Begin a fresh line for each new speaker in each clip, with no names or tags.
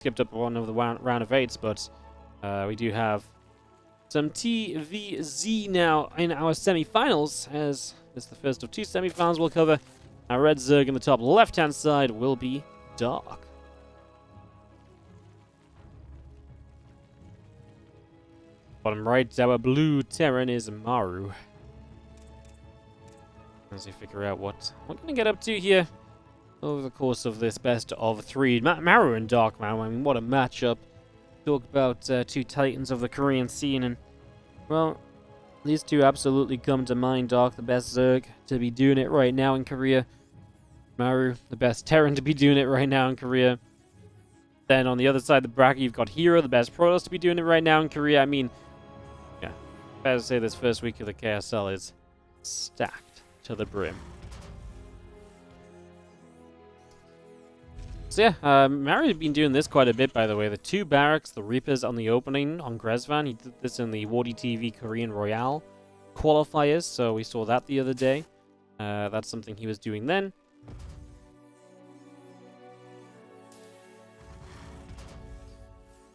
skipped up one of the round of 8s, but we do have some TVZ now in our semi-finals, as it's the first of 2 semi-finals we'll cover. Our red Zerg in the top left-hand side will be Dark. Bottom right, our blue Terran is Maru. As we figure out what we're going to get up to here over the course of this best of 3. Maru and Dark, man. I mean, what a matchup. Talk about 2 titans of the Korean scene, and, well, these 2 absolutely come to mind. Dark, the best Zerg to be doing it right now in Korea. Maru, the best Terran to be doing it right now in Korea. Then on the other side of the bracket, you've got Hero, the best Protoss to be doing it right now in Korea. I mean, yeah, fair to say this first week of the KSL is stacked to the brim. So yeah, Maru had been doing this quite a bit, by the way. The 2 barracks, the Reapers on the opening on Grezvan. He did this in the WardiTV Korean Royale qualifiers, so we saw that the other day. That's something he was doing then.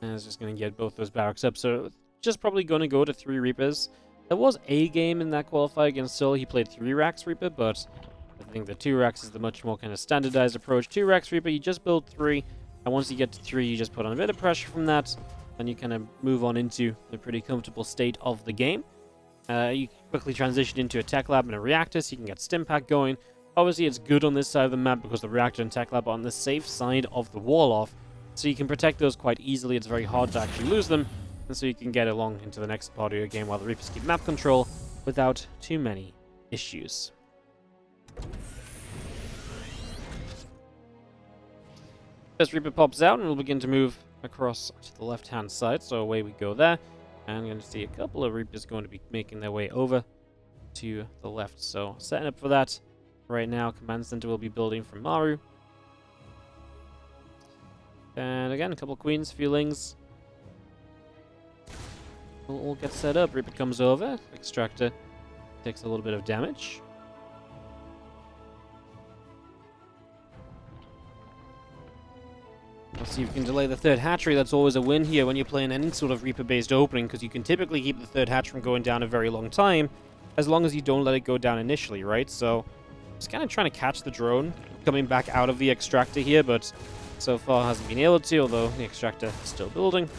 And I was just going to get both those barracks up, so just probably going to go to 3 Reapers. There was a game in that qualifier against Seoul. He played 3 racks Reaper, but I think the 2 racks is the much more kind of standardized approach. 2 racks Reaper, you just build 3, and once you get to 3, you just put on a bit of pressure from that, and you kind of move on into the pretty comfortable state of the game. You quickly transition into a tech lab and a reactor, so you can get stim pack going. Obviously, it's good on this side of the map because the reactor and tech lab are on the safe side of the wall off, so you can protect those quite easily. It's very hard to actually lose them, and so you can get along into the next part of your game while the Reapers keep map control without too many issues. First Reaper pops out, and we'll begin to move across to the left-hand side, so away we go there. And I'm going to see a couple of Reapers going to be making their way over to the left. So setting up for that right now. Command Center will be building from Maru. And again, a couple of Queens, feelings. We'll all get set up. Reaper comes over. Extractor takes a little bit of damage. Let's see if we can delay the 3rd hatchery. That's always a win here when you're playing any sort of Reaper-based opening, because you can typically keep the 3rd hatch from going down a very long time, as long as you don't let it go down initially, right? So, just kind of trying to catch the drone coming back out of the extractor here, but so far hasn't been able to, although the extractor is still building.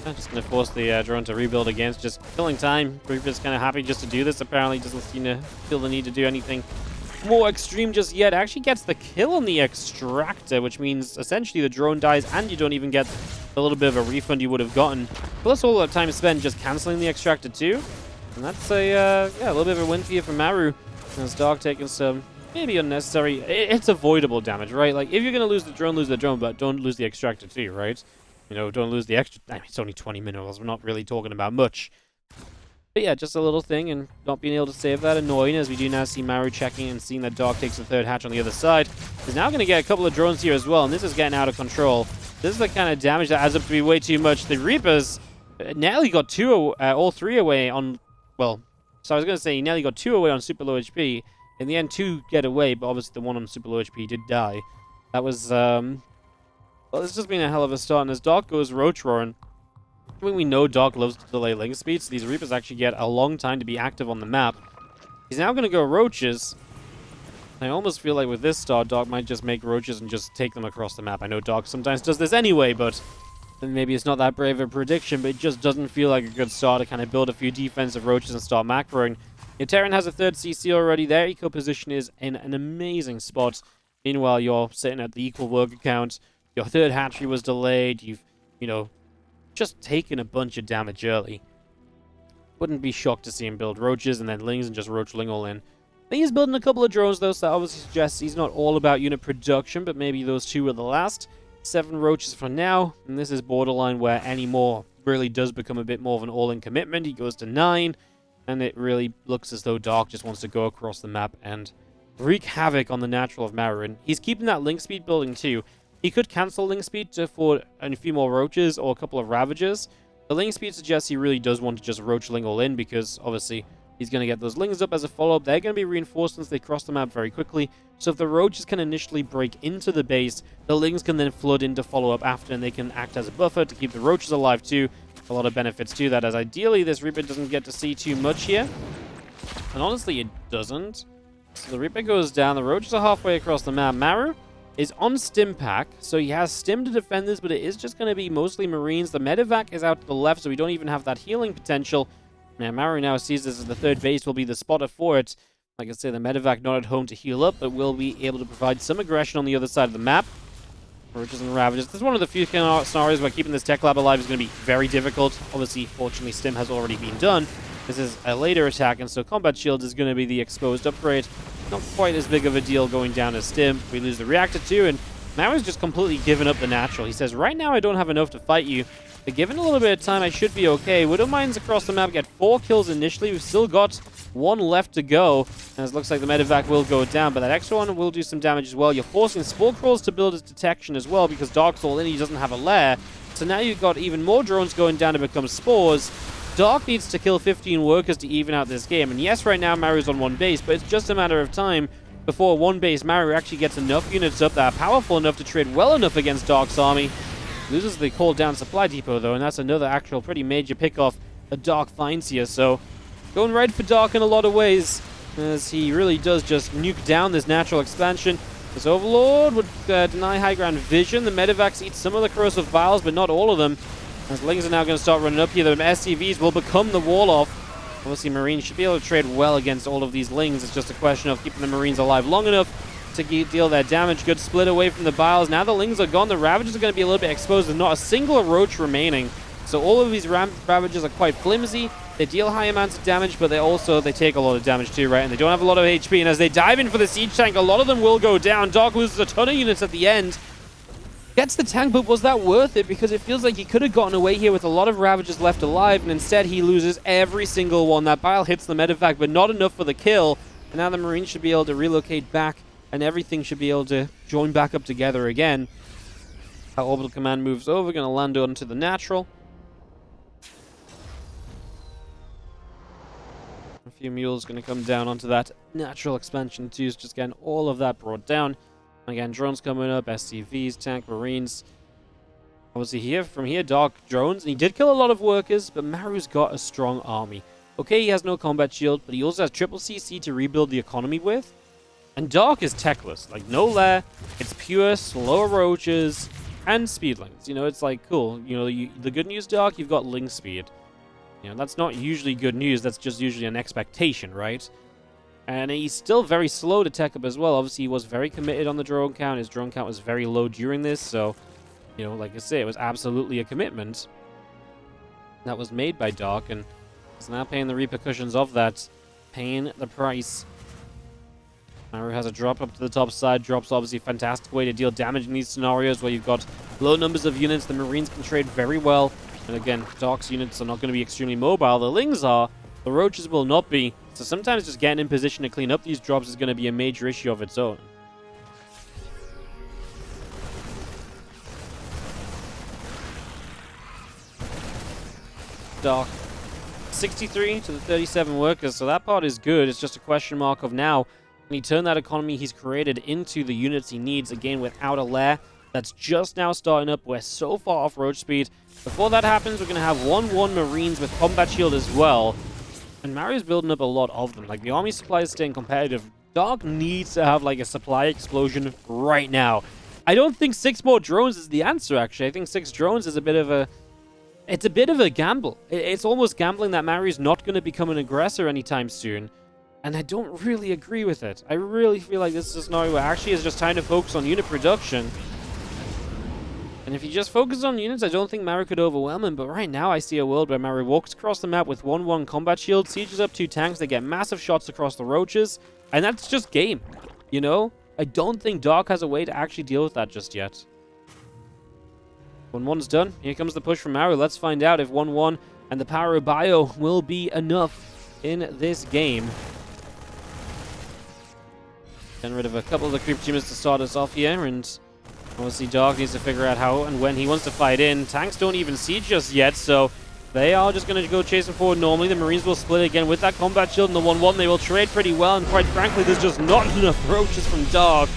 I'm just going to force the drone to rebuild again. It's just killing time. Reaper's kind of happy just to do this. Apparently doesn't seem to feel the need to do anything more extreme just yet. Actually gets the kill on the extractor, which means essentially the drone dies and you don't even get a little bit of a refund you would have gotten. Plus all that time spent just cancelling the extractor too. And that's a little bit of a win for you from Maru. As Dark taking some maybe unnecessary, it's avoidable damage, right? Like, if you're going to lose the drone, but don't lose the extractor too, right? You know, don't lose the extra. I mean, it's only 20 minerals. We're not really talking about much. But yeah, just a little thing, and not being able to save that annoying, as we do now see Maru checking and seeing that Dark takes the 3rd hatch on the other side. He's now going to get a couple of drones here as well, and this is getting out of control. This is the kind of damage that adds up to be way too much. The Reapers nearly got all 3 away on, well, so I was going to say he nearly got 2 away on super low HP. In the end, 2 get away, but obviously the one on super low HP did die. That was, well, it's just been a hell of a start, and as Dark goes Roach Roaring, I mean, we know Dark loves to delay link speed, so these Reapers actually get a long time to be active on the map. He's now going to go Roaches. I almost feel like with this start, Dark might just make Roaches and just take them across the map. I know Dark sometimes does this anyway, but maybe it's not that brave of a prediction, but it just doesn't feel like a good start to kind of build a few defensive Roaches and start macroing. Your Terran has a 3rd CC already. Their eco position is in an amazing spot. Meanwhile, you're sitting at the equal worker count. Your 3rd hatchery was delayed. You've, you know, just taken a bunch of damage early. Wouldn't be shocked to see him build Roaches and then Lings and just Roach Ling all in. I think he's building a couple of drones though, so that obviously suggests he's not all about unit production, but maybe those 2 are the last. 7 Roaches for now, and this is borderline where any more really does become a bit more of an all-in commitment. He goes to 9, and it really looks as though Dark just wants to go across the map and wreak havoc on the natural of Maru. And he's keeping that link speed building too. He could cancel link speed to afford a few more Roaches or a couple of Ravagers. The link speed suggests he really does want to just Roach Ling all in, because obviously He's going to get those Lings up as a follow-up. They're going to be reinforced once they cross the map very quickly. So if the Roaches can initially break into the base, the Lings can then flood in to follow up after, and they can act as a buffer to keep the Roaches alive too. A lot of benefits to that, as ideally this Reaper doesn't get to see too much here. And honestly, it doesn't. So the Reaper goes down. The Roaches are halfway across the map. Maru is on Stim Pack, so he has Stim to defend this, but it is just going to be mostly Marines. The Medevac is out to the left, so we don't even have that healing potential. Now, Maru now sees this as the third base will be the spotter for it. Like I say, the Medevac not at home to heal up, but will be able to provide some aggression on the other side of the map. Roaches and Ravages. This is one of the few scenarios where keeping this Tech Lab alive is going to be very difficult. Obviously, fortunately, Stim has already been done. This is a later attack, and so Combat Shield is going to be the exposed upgrade. Not quite as big of a deal going down as Stim. We lose the Reactor too, and Maru's just completely given up the natural. He says, right now I don't have enough to fight you. But given a little bit of time, I should be okay. Widow Mines across the map get 4 kills initially. We've still got 1 left to go. And it looks like the Medevac will go down, but that extra one will do some damage as well. You're forcing Spore Crawls to build his detection as well, because Dark Soul in, he doesn't have a lair. So now you've got even more drones going down to become Spores. Dark needs to kill 15 workers to even out this game. And yes, right now Maru's on 1 base, but it's just a matter of time before 1 base Maru actually gets enough units up that are powerful enough to trade well enough against Dark's army. Loses the call down supply depot though, and that's another actual pretty major pickoff that Dark finds here. So going right for Dark in a lot of ways, as he really does just nuke down this natural expansion. This Overlord would deny high ground vision. The Medevacs eat some of the corrosive vials, but not all of them. As Lings are now going to start running up here, the SCVs will become the wall off. Obviously, Marines should be able to trade well against all of these Lings. It's just a question of keeping the Marines alive long enough to deal that damage. Good split away from the Biles. Now the Lings are gone. The Ravages are going to be a little bit exposed. There's not a single Roach remaining. So all of these Ravages are quite flimsy. They deal high amounts of damage, but they take a lot of damage too, right? And they don't have a lot of HP. And as they dive in for the Siege Tank, a lot of them will go down. Dark loses a ton of units at the end. Gets the tank, but was that worth it? Because it feels like he could have gotten away here with a lot of Ravages left alive, and instead he loses every single one. That Bile hits the Medevac, but not enough for the kill. And now the Marines should be able to relocate back, and everything should be able to join back up together again. Our Orbital Command moves over, going to land onto the natural. A few mules going to come down onto that natural expansion too, so just getting all of that brought down. Again, drones coming up, SCVs, tank, Marines. Obviously here, from here, Dark drones. And he did kill a lot of workers, but Maru's got a strong army. Okay, he has no combat shield, but he also has triple CC to rebuild the economy with. And Dark is techless. Like, no lair. It's pure, slow Roaches, and speedlings. You know, it's like, cool. You know, the good news, Dark, you've got Ling speed. You know, that's not usually good news. That's just usually an expectation, right? And he's still very slow to tech up as well. Obviously, he was very committed on the drone count. His drone count was very low during this. So, you know, like I say, it was absolutely a commitment that was made by Dark. And he's now paying the repercussions of that. Paying the price. Maru has a drop up to the top side. Drop's obviously a fantastic way to deal damage in these scenarios where you've got low numbers of units. The Marines can trade very well. And again, Dark's units are not going to be extremely mobile. The Lings are. The Roaches will not be. So sometimes just getting in position to clean up these drops is going to be a major issue of its own. Dark. 63 to the 37 workers, so that part is good. It's just a question mark of now, can he turn that economy he's created into the units he needs, again, without a lair? That's just now starting up. We're so far off Roach speed. Before that happens, we're going to have 1-1 Marines with combat shield as well. And Maru's building up a lot of them. Like, the army supply is staying competitive. Dark needs to have, like, a supply explosion right now. I don't think 6 more drones is the answer, actually. I think 6 drones is a bit of a... It's a bit of a gamble. It's almost gambling that Maru's not going to become an aggressor anytime soon. And I don't really agree with it. I really feel like this is a scenario where actually is just time to focus on unit production. And if he just focuses on units, I don't think Maru could overwhelm him. But right now, I see a world where Maru walks across the map with 1-1 combat shield, sieges up 2 tanks, they get massive shots across the Roaches, and that's just game. You know? I don't think Dark has a way to actually deal with that just yet. 1-1's done. Here comes the push from Maru. Let's find out if 1-1 and the power of Bio will be enough in this game. Getting rid of a couple of the creep teamers to start us off here, and obviously Dark needs to figure out how and when he wants to fight in. Tanks don't even siege just yet, so They are just going to go chasing forward normally. The Marines will split again with that combat shield and the 1-1. They will trade pretty well, and quite frankly, there's just not enough roaches from Dark.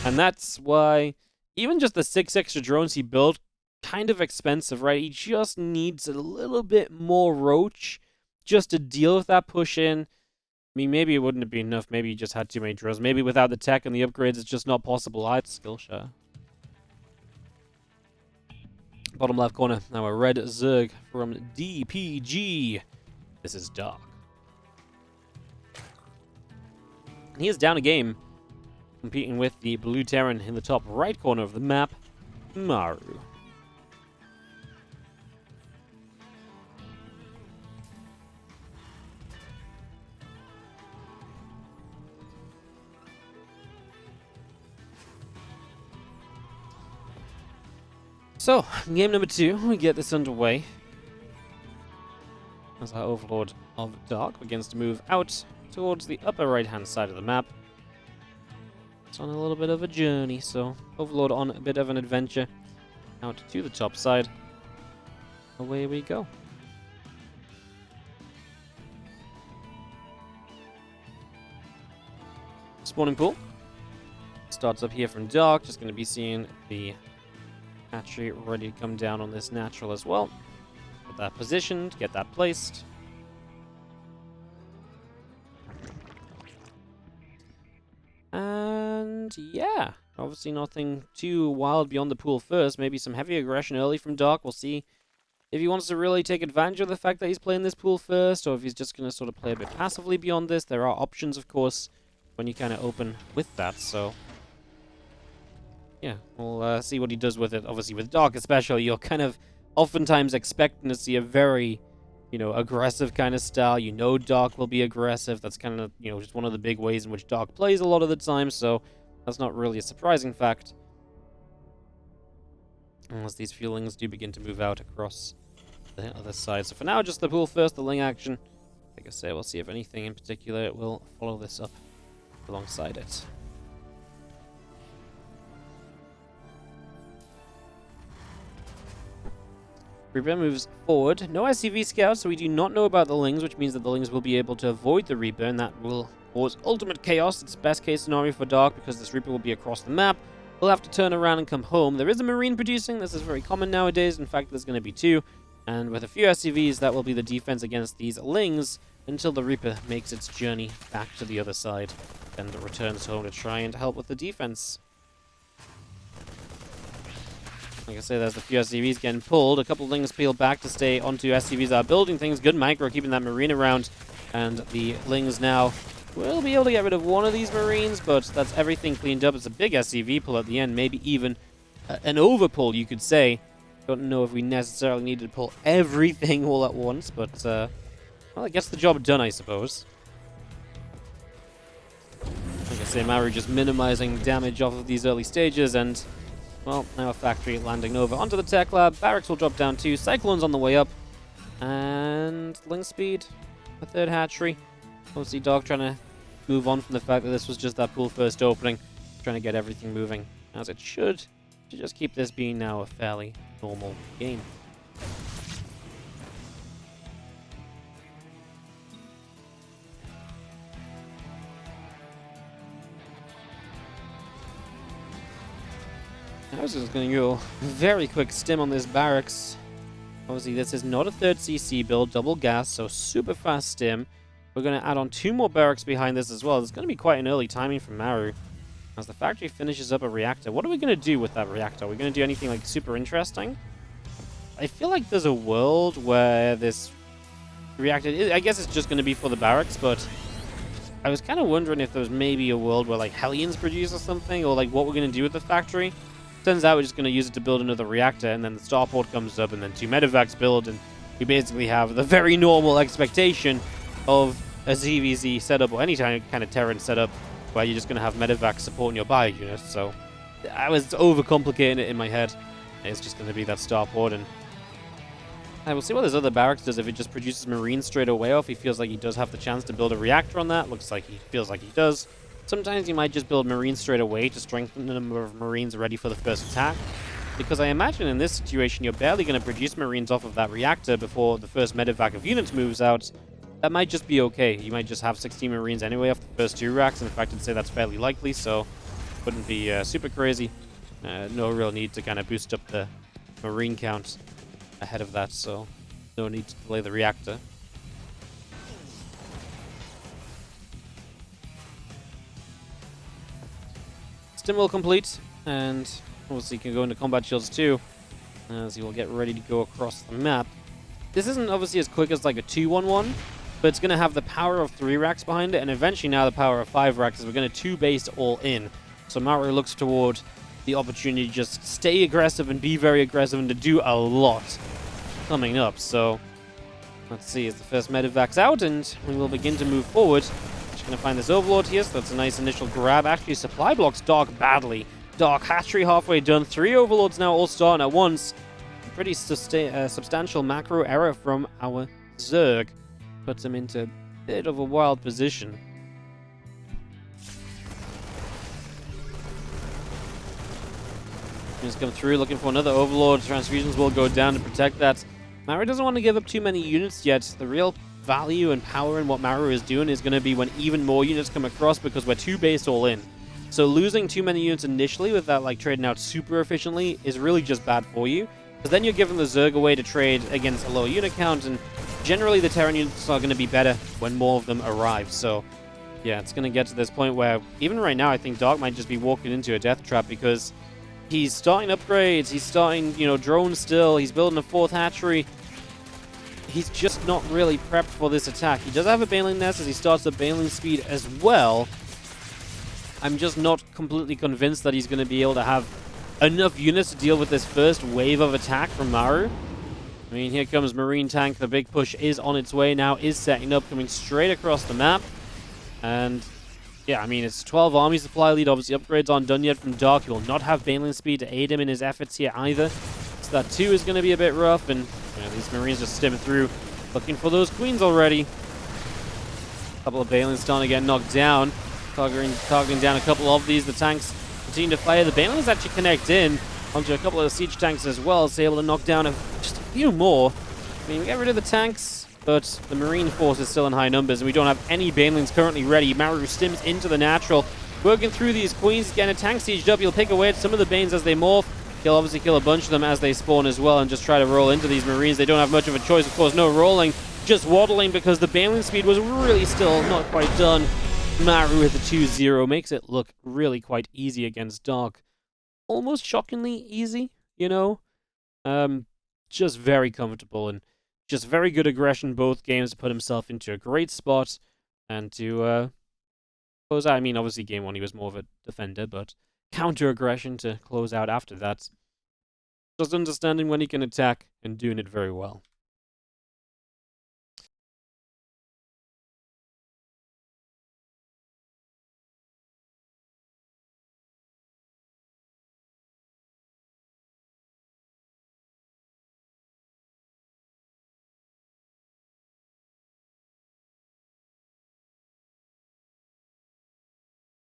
And that's why even just the 6 extra drones he built, kind of expensive, right? He just needs a little bit more roach just to deal with that push in. I mean, maybe it wouldn't have been enough. Maybe he just had too many drones. Maybe without the tech and the upgrades, it's just not possible. Skillshare. Bottom left corner, now a red Zerg from DPG. This is Dark. He is down a game, competing with the blue Terran in the top right corner of the map, Maru. So, game number 2, we get this underway. As our Overlord of Dark begins to move out towards the upper right-hand side of the map. It's on a little bit of a journey, so Overlord on a bit of an adventure. Out to the top side. Away we go. Spawning pool. Starts up here from Dark, just going to be seeing the hatchery ready to come down on this natural as well. Get that positioned, get that placed. And yeah, obviously nothing too wild beyond the pool first. Maybe some heavy aggression early from Dark. We'll see if he wants to really take advantage of the fact that he's playing this pool first, or if he's just going to sort of play a bit passively beyond this. There are options, of course, when you kind of open with that, so yeah, we'll see what he does with it. Obviously, with Dark especially, you're kind of oftentimes expecting to see a very, aggressive kind of style. Dark will be aggressive. That's kind of, just one of the big ways in which Dark plays a lot of the time, so that's not really a surprising fact. Unless these feelings do begin to move out across the other side. So for now, just the pool first, the Ling action. Like I say, we'll see if anything in particular will follow this up alongside it. Reaper moves forward. No SCV scouts, so we do not know about the Lings, which means that the Lings will be able to avoid the Reaper, and that will cause ultimate chaos. It's best case scenario for Dark, because this Reaper will be across the map. We'll have to turn around and come home. There is a Marine producing. This is very common nowadays. In fact, there's going to be 2. And with a few SCVs, that will be the defense against these Lings until the Reaper makes its journey back to the other side and returns home to try and help with the defense. Like I say, there's a few SCVs getting pulled. A couple Lings peel back to stay onto SCVs that are building things. Good micro, keeping that Marine around. And the Lings now will be able to get rid of one of these Marines, but that's everything cleaned up. It's a big SCV pull at the end, maybe even an overpull, you could say. Don't know if we necessarily needed to pull everything all at once, but, well, it gets the job done, I suppose. Like I say, Maru just minimizing damage off of these early stages, and well, now a factory landing over onto the tech lab. Barracks will drop down too. Cyclone's on the way up. And Ling speed, a third hatchery. Obviously, Dark trying to move on from the fact that this was just that pool first opening. Trying to get everything moving as it should. To just keep this being now a fairly normal game. I was just going to go very quick stim on this barracks. Obviously, this is not a 3rd CC build, double gas, so super fast stim. We're going to add on 2 more barracks behind this as well. There's going to be quite an early timing from Maru. As the factory finishes up a reactor, what are we going to do with that reactor? Are we going to do anything like super interesting? I feel like there's a world where this reactor, I guess it's just going to be for the barracks, but I was kind of wondering if there was maybe a world where like Hellions produce or something, or like what we're going to do with the factory. Turns out we're just going to use it to build another reactor, and then the starport comes up, and then 2 medevacs build, and we basically have the very normal expectation of a ZvZ setup, or any kind of Terran setup, where you're just going to have medevacs supporting your bio units. So I was overcomplicating it in my head. It's just going to be that starport, and I will see what this other barracks does, if it just produces Marines straight away, or if he feels like he does have the chance to build a reactor on that. Looks like he feels like he does. Sometimes you might just build Marines straight away to strengthen the number of Marines ready for the first attack. because I imagine in this situation you're barely going to produce Marines off of that reactor before the first medevac of units moves out. That might just be okay. You might just have 16 Marines anyway off the first 2 racks. In fact, I'd say that's fairly likely, so wouldn't be super crazy. No real need to kind of boost up the Marine count ahead of that, so no need to delay the reactor. Stim will complete, and obviously you can go into combat shields too, as you will get ready to go across the map. This isn't obviously as quick as like a 2-1-1, but it's going to have the power of 3 racks behind it, and eventually now the power of 5 racks, as we're going to 2-base all in. So Maru looks toward the opportunity to just stay aggressive and be very aggressive and to do a lot coming up. So let's see, as the first medevac's out, and we will begin to move forward. Just going to find this Overlord here, so that's a nice initial grab. Actually, supply blocks Dark badly. Dark hatchery halfway done. 3 Overlords now all starting at once. A pretty substantial macro error from our Zerg. Puts him into a bit of a wild position. Just come through looking for another Overlord. Transfusions will go down to protect that. Maru doesn't want to give up too many units yet. The real value and power in what Maru is doing is going to be when even more units come across, because we're 2-based all in. So losing too many units initially with that like trading out super efficiently is really just bad for you. Because then you're giving the Zerg away to trade against a lower unit count, and generally the Terran units are going to be better when more of them arrive. So yeah, it's going to get to this point where even right now I think Dark might just be walking into a death trap, because he's starting upgrades, he's starting, you know, drones still, he's building a 4th hatchery. He's just not really prepped for this attack. He does have a Baneling Nest as he starts the Baneling speed as well. I'm just not completely convinced that he's going to be able to have enough units to deal with this first wave of attack from Maru. I mean, here comes Marine Tank. The big push is on its way now, is setting up, coming straight across the map. And yeah, I mean, it's 12 army supply lead. Obviously, upgrades aren't done yet from Dark. He will not have Baneling speed to aid him in his efforts here either. So that 2 is going to be a bit rough, and you know, these Marines just stimming through, looking for those Queens already. A couple of Banelings starting to get knocked down. Targeting down a couple of these. The tanks continue to fire. The Banelings actually connect in onto a couple of the siege tanks as well, so able to knock down just a few more. I mean, we get rid of the tanks, but the Marine force is still in high numbers, and we don't have any Banelings currently ready. Maru stims into the natural, working through these Queens, getting a tank sieged up. He'll pick away at some of the Banes as they morph. He'll obviously kill a bunch of them as they spawn as well, and just try to roll into these Marines. They don't have much of a choice, of course. No rolling, just waddling, because the Baneling speed was really still not quite done. Maru with the 2-0 makes it look really quite easy against Dark. Almost shockingly easy, you know? Just very comfortable, and just very good aggression both games to put himself into a great spot and to close out. I mean, obviously game 1 he was more of a defender, but counter aggression to close out after that. Just understanding when he can attack and doing it very well.